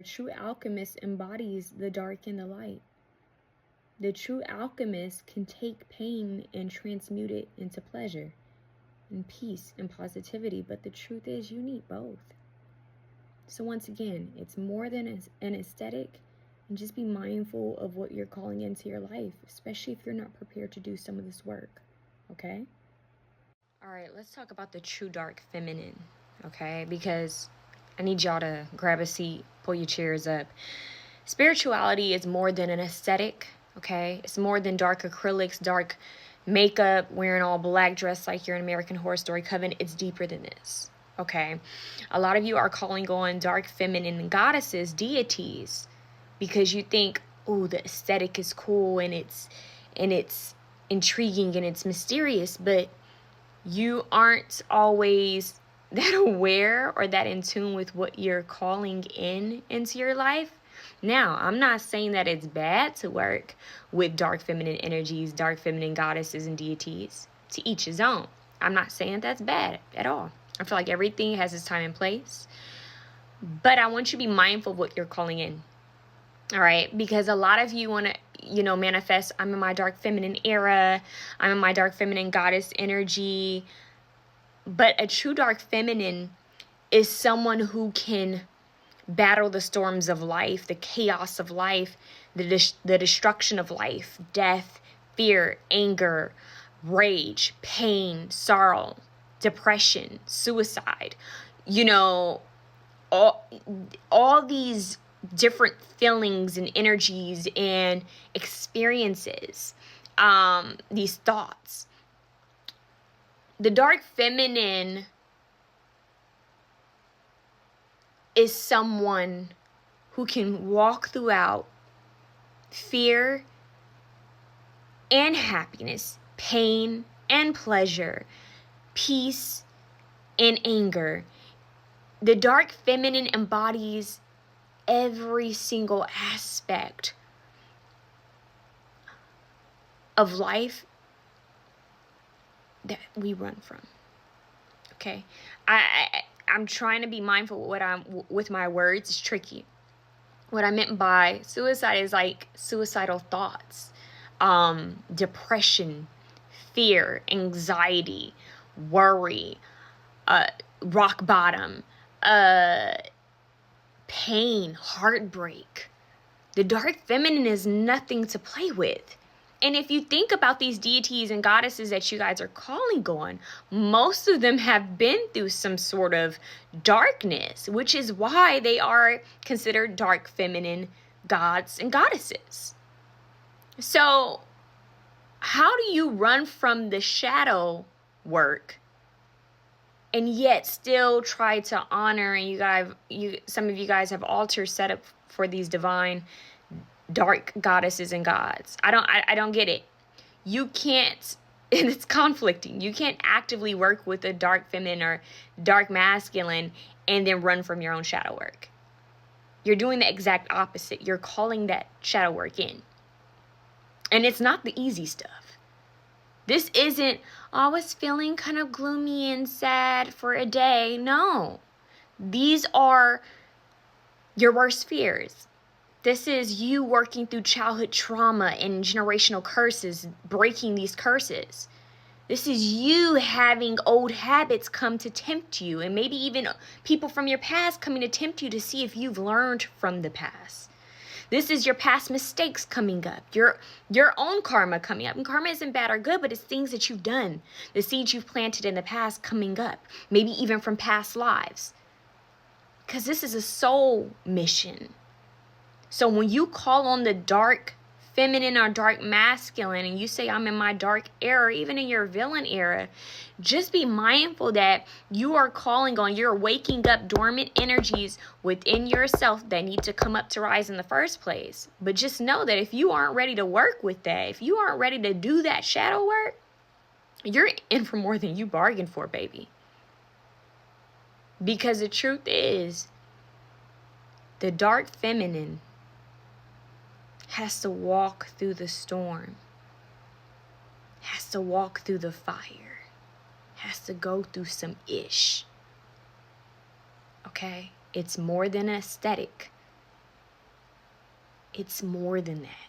The true alchemist embodies the dark and the light. The true alchemist can take pain and transmute it into pleasure and peace and positivity, but the truth is you need both. So once again, it's more than an aesthetic, and just be mindful of what you're calling into your life, especially if you're not prepared to do some of this work, okay? All right, let's talk about the true dark feminine, okay? Because I need y'all to grab a seat, pull your chairs up. Spirituality is more than an aesthetic, okay? It's more than dark acrylics, dark makeup, wearing all black, dressed like you're an American Horror Story coven. It's deeper than this, okay? A lot of you are calling on dark feminine goddesses, deities, because you think, oh, the aesthetic is cool and it's intriguing and it's mysterious, but you aren't always that aware or that in tune with what you're calling into your life. Now, I'm not saying that it's bad to work with dark feminine energies, dark feminine goddesses and deities. To each his own. I'm not saying that's bad at all. I feel like everything has its time and place. But I want you to be mindful of what you're calling in. All right? Because a lot of you want to, manifest, I'm in my dark feminine era. I'm in my dark feminine goddess energy. But a true dark feminine is someone who can battle the storms of life, the chaos of life, the destruction of life, death, fear, anger, rage, pain, sorrow, depression, suicide, all these different feelings and energies and experiences, these thoughts. The dark feminine is someone who can walk throughout fear and happiness, pain and pleasure, peace and anger. The dark feminine embodies every single aspect of life that we run from. Okay, I'm trying to be mindful with my words. It's tricky. What I meant by suicide is like suicidal thoughts, depression, fear, anxiety, worry, rock bottom, pain, heartbreak. The dark feminine is nothing to play with. And if you think about these deities and goddesses that you guys are calling on, most of them have been through some sort of darkness, which is why they are considered dark feminine gods and goddesses. So how do you run from the shadow work and yet still try to honor, and some of you guys have altars set up for these divine dark goddesses and gods? I don't get it. You can't, and it's conflicting. You can't actively work with a dark feminine or dark masculine and then run from your own shadow work. You're doing the exact opposite. You're calling that shadow work in. And it's not the easy stuff. This isn't, I was feeling kind of gloomy and sad for a day. No. These are your worst fears. This is you working through childhood trauma and generational curses, breaking these curses. This is you having old habits come to tempt you, and maybe even people from your past coming to tempt you to see if you've learned from the past. This is your past mistakes coming up, your own karma coming up. And karma isn't bad or good, but it's things that you've done, the seeds you've planted in the past coming up, maybe even from past lives. Because this is a soul mission. So when you call on the dark feminine or dark masculine and you say, I'm in my dark era, even in your villain era, just be mindful that you are calling on, you're waking up dormant energies within yourself that need to come up to rise in the first place. But just know that if you aren't ready to work with that, if you aren't ready to do that shadow work, you're in for more than you bargained for, baby. Because the truth is, the dark feminine has to walk through the storm, has to walk through the fire, has to go through some ish. Okay? It's more than aesthetic. It's more than that.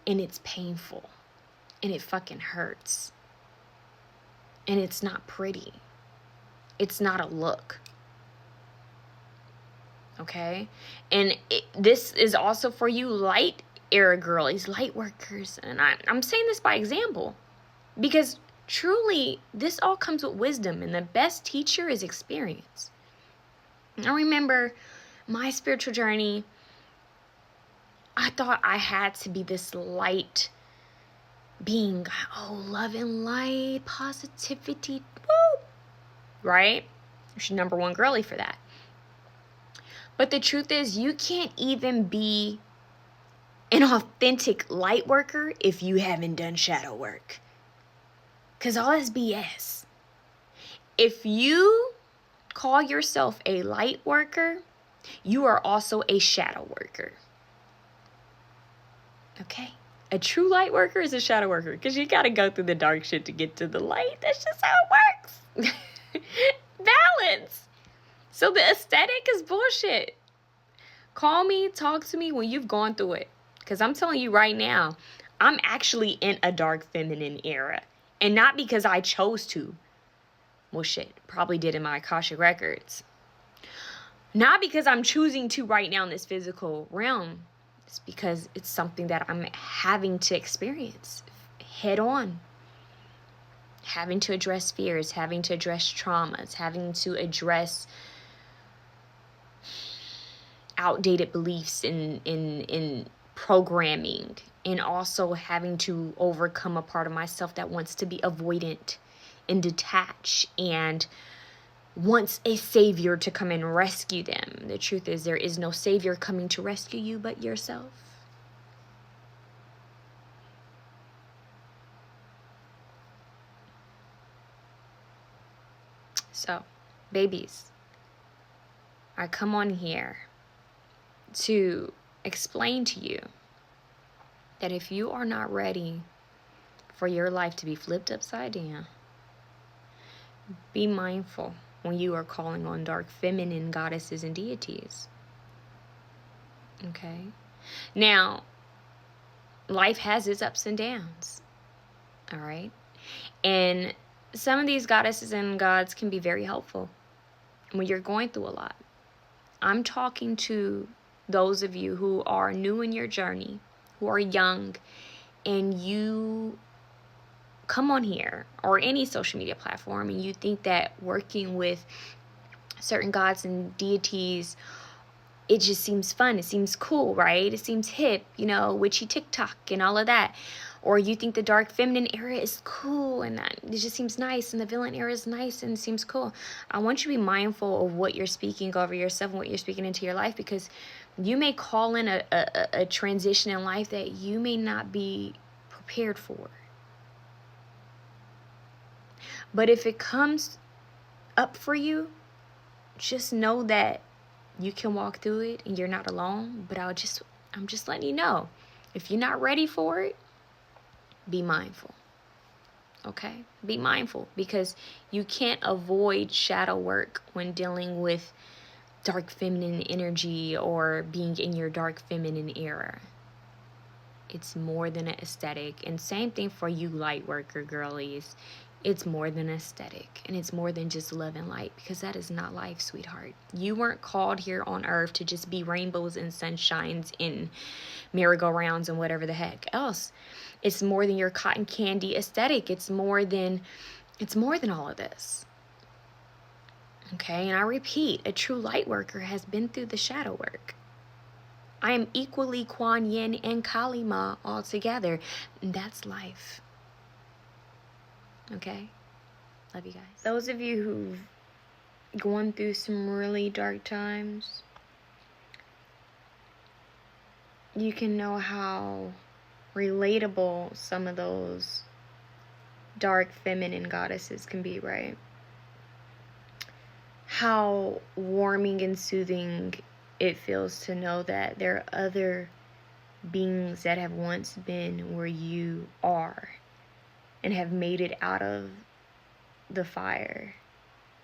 And it's painful. And it fucking hurts. And it's not pretty. It's not a look. Okay? And this is also for you light era girlies, light workers. And I'm saying this by example. Because truly, this all comes with wisdom. And the best teacher is experience. I remember my spiritual journey. I thought I had to be this light being. Oh, love and light, positivity. Woo! Right? You're number one girly for that. But the truth is, you can't even be an authentic light worker if you haven't done shadow work. Because all that's BS. If you call yourself a light worker, you are also a shadow worker. Okay? A true light worker is a shadow worker because you got to go through the dark shit to get to the light. That's just how it works. Balance. So the aesthetic is bullshit. Call me, talk to me when you've gone through it. Because I'm telling you right now, I'm actually in a dark feminine era. And not because I chose to. Well, shit, probably did in my Akashic records. Not because I'm choosing to right now in this physical realm. It's because it's something that I'm having to experience head on. Having to address fears, having to address traumas, having to address outdated beliefs in programming, and also having to overcome a part of myself that wants to be avoidant and detached and wants a savior to come and rescue them. The truth is, there is no savior coming to rescue you but yourself. So, babies, I come on here to explain to you that if you are not ready for your life to be flipped upside down, be mindful when you are calling on dark feminine goddesses and deities. Okay? Now, life has its ups and downs. All right? And some of these goddesses and gods can be very helpful when you're going through a lot. I'm talking to those of you who are new in your journey, who are young, and you come on here or any social media platform and you think that working with certain gods and deities, it just seems fun, it seems cool, right? It seems hip, witchy TikTok and all of that. Or you think the dark feminine era is cool and that it just seems nice, and the villain era is nice and seems cool. I want you to be mindful of what you're speaking over yourself and what you're speaking into your life, because you may call in a transition in life that you may not be prepared for. But if it comes up for you, just know that you can walk through it and you're not alone. But I'm just letting you know, if you're not ready for it, be mindful. Okay? Be mindful, because you can't avoid shadow work when dealing with dark feminine energy or being in your dark feminine era. It's more than an aesthetic. And same thing for you light worker girlies. It's more than aesthetic, and it's more than just love and light, because that is not life, sweetheart. You weren't called here on earth to just be rainbows and sunshines and merry-go-rounds and whatever the heck else. It's more than your cotton candy aesthetic. It's more than all of this. Okay, and I repeat, a true light worker has been through the shadow work. I am equally Kuan Yin and Kali Ma all together. And that's life. Okay? Love you guys. Those of you who've gone through some really dark times, you can know how relatable some of those dark feminine goddesses can be, right? How warming and soothing it feels to know that there are other beings that have once been where you are and have made it out of the fire,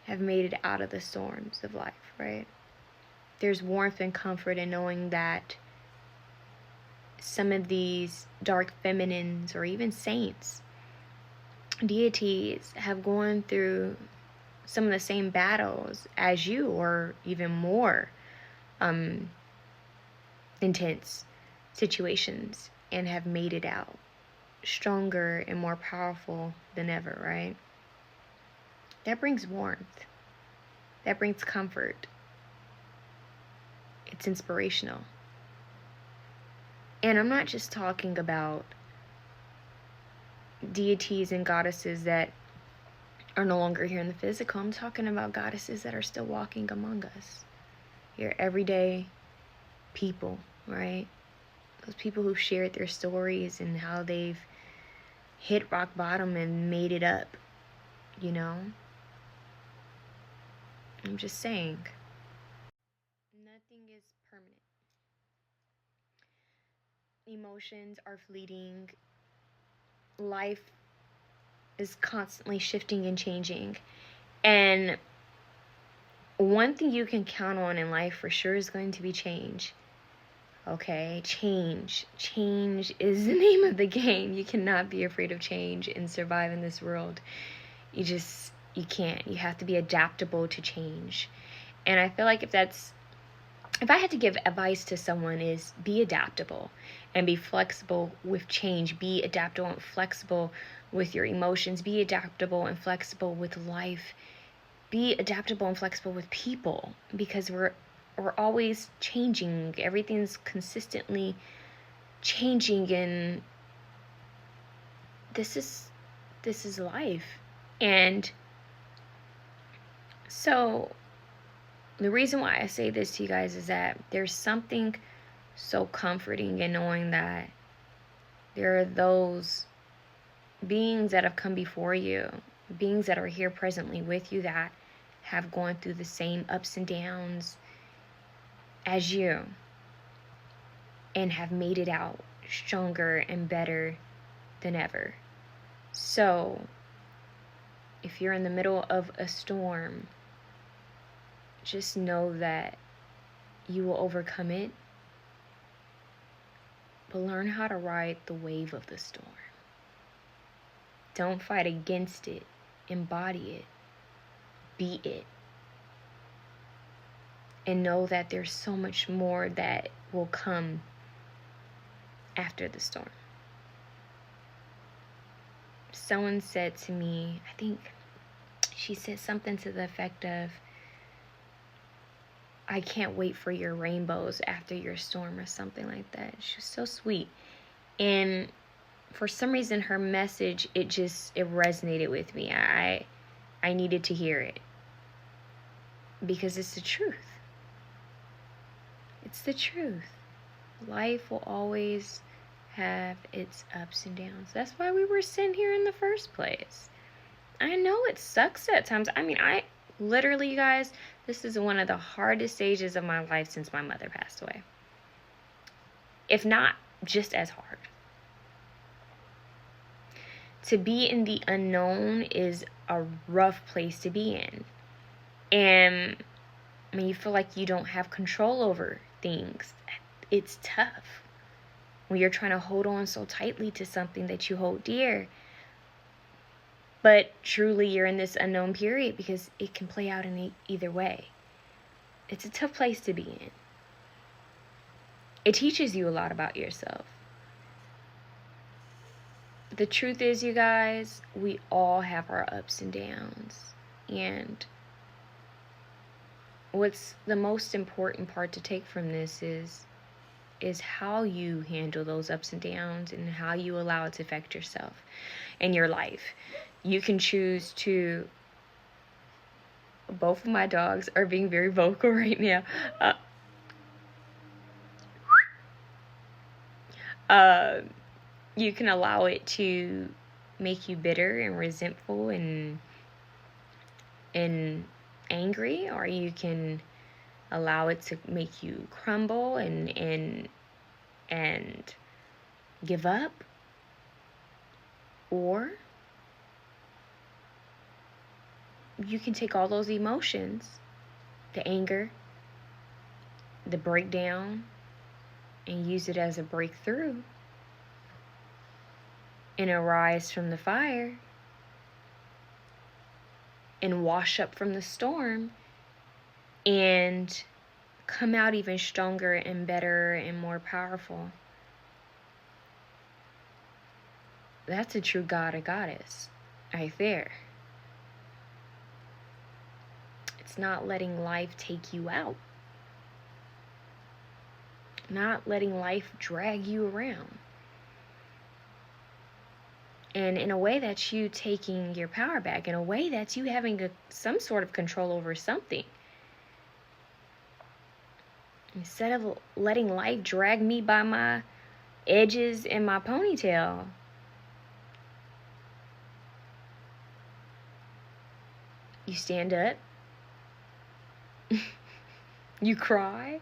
have made it out of the storms of life, right? There's warmth and comfort in knowing that some of these dark feminines or even saints, deities, have gone through some of the same battles as you, or even more intense situations, and have made it out stronger and more powerful than ever, right? That brings warmth. That brings comfort. It's inspirational. And I'm not just talking about deities and goddesses that are no longer here in the physical. I'm talking about goddesses that are still walking among us. Your everyday people, right? Those people who've shared their stories and how they've hit rock bottom and made it up, you know? I'm just saying. Nothing is permanent. Emotions are fleeting. Life is constantly shifting and changing. And one thing you can count on in life for sure is going to be change. Okay, change. Change is the name of the game. You cannot be afraid of change and survive in this world. You can't. You have to be adaptable to change. And I feel like if I had to give advice to someone, is be adaptable and be flexible with change. Be adaptable and flexible with your emotions. Be adaptable and flexible with life. Be adaptable and flexible with people, because we're always changing. Everything's consistently changing, and this is life. And so the reason why I say this to you guys is that there's something so comforting in knowing that there are those beings that have come before you, beings that are here presently with you, that have gone through the same ups and downs as you and have made it out stronger and better than ever. So if you're in the middle of a storm, just know that you will overcome it, but learn how to ride the wave of the storm. Don't fight against it. Embody it. Be it. And know that there's so much more that will come after the storm. Someone said to me, I think she said something to the effect of, I can't wait for your rainbows after your storm, or something like that. She was so sweet. And for some reason, her message, it resonated with me. I needed to hear it, because it's the truth. It's the truth. Life will always have its ups and downs. That's why we were sent here in the first place. I know it sucks at times. I mean, I literally, you guys, this is one of the hardest stages of my life since my mother passed away. If not just as hard. To be in the unknown is a rough place to be in. And I mean, you feel like you don't have control over things. It's tough when you're trying to hold on so tightly to something that you hold dear. But truly, you're in this unknown period, because it can play out in either way. It's a tough place to be in. It teaches you a lot about yourself. The truth is, you guys, we all have our ups and downs. And what's the most important part to take from this is how you handle those ups and downs, and how you allow it to affect yourself and your life. You can choose to... Both of my dogs are being very vocal right now. You can allow it to make you bitter and resentful and angry, or you can allow it to make you crumble and give up. Or you can take all those emotions, the anger, the breakdown, and use it as a breakthrough and arise from the fire and wash up from the storm and come out even stronger and better and more powerful. That's a true god or goddess right there. It's not letting life take you out. Not letting life drag you around. And in a way, that's you taking your power back. In a way, that's you having some sort of control over something. Instead of letting life drag me by my edges and my ponytail, you stand up, you cry,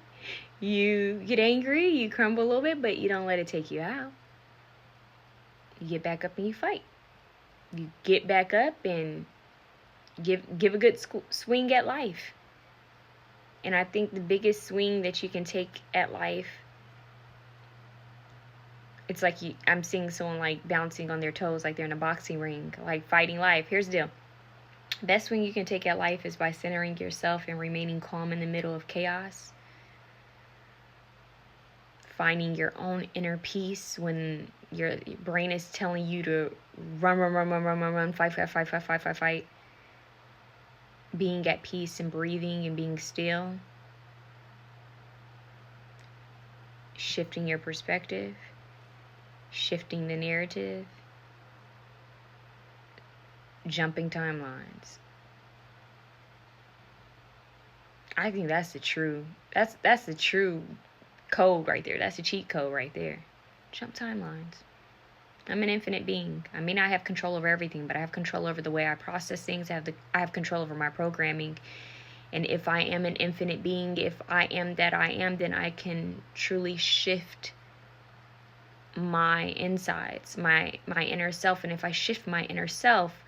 you get angry, you crumble a little bit, but you don't let it take you out. You get back up and you fight. You get back up and give a good swing at life. And I think the biggest swing that you can take at life, it's like I'm seeing someone like bouncing on their toes like they're in a boxing ring, like fighting life. Here's the deal. Best swing you can take at life is by centering yourself and remaining calm in the middle of chaos. Finding your own inner peace when your brain is telling you to run, fight. Being at peace and breathing and being still. Shifting your perspective. Shifting the narrative. Jumping timelines. I think that's the true code right there. That's a cheat code right there. Jump timelines. I'm an infinite being. I may not have control over everything, but I have control over the way I process things. I have control over my programming. And if I am an infinite being, if I am that I am, then I can truly shift my insides, my inner self. And if I shift my inner self,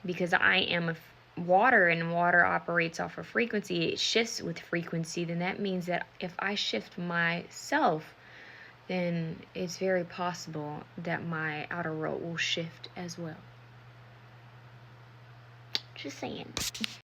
because I am water and water operates off of frequency, it shifts with frequency, then that means that if I shift myself, then it's very possible that my outer world will shift as well. Just saying.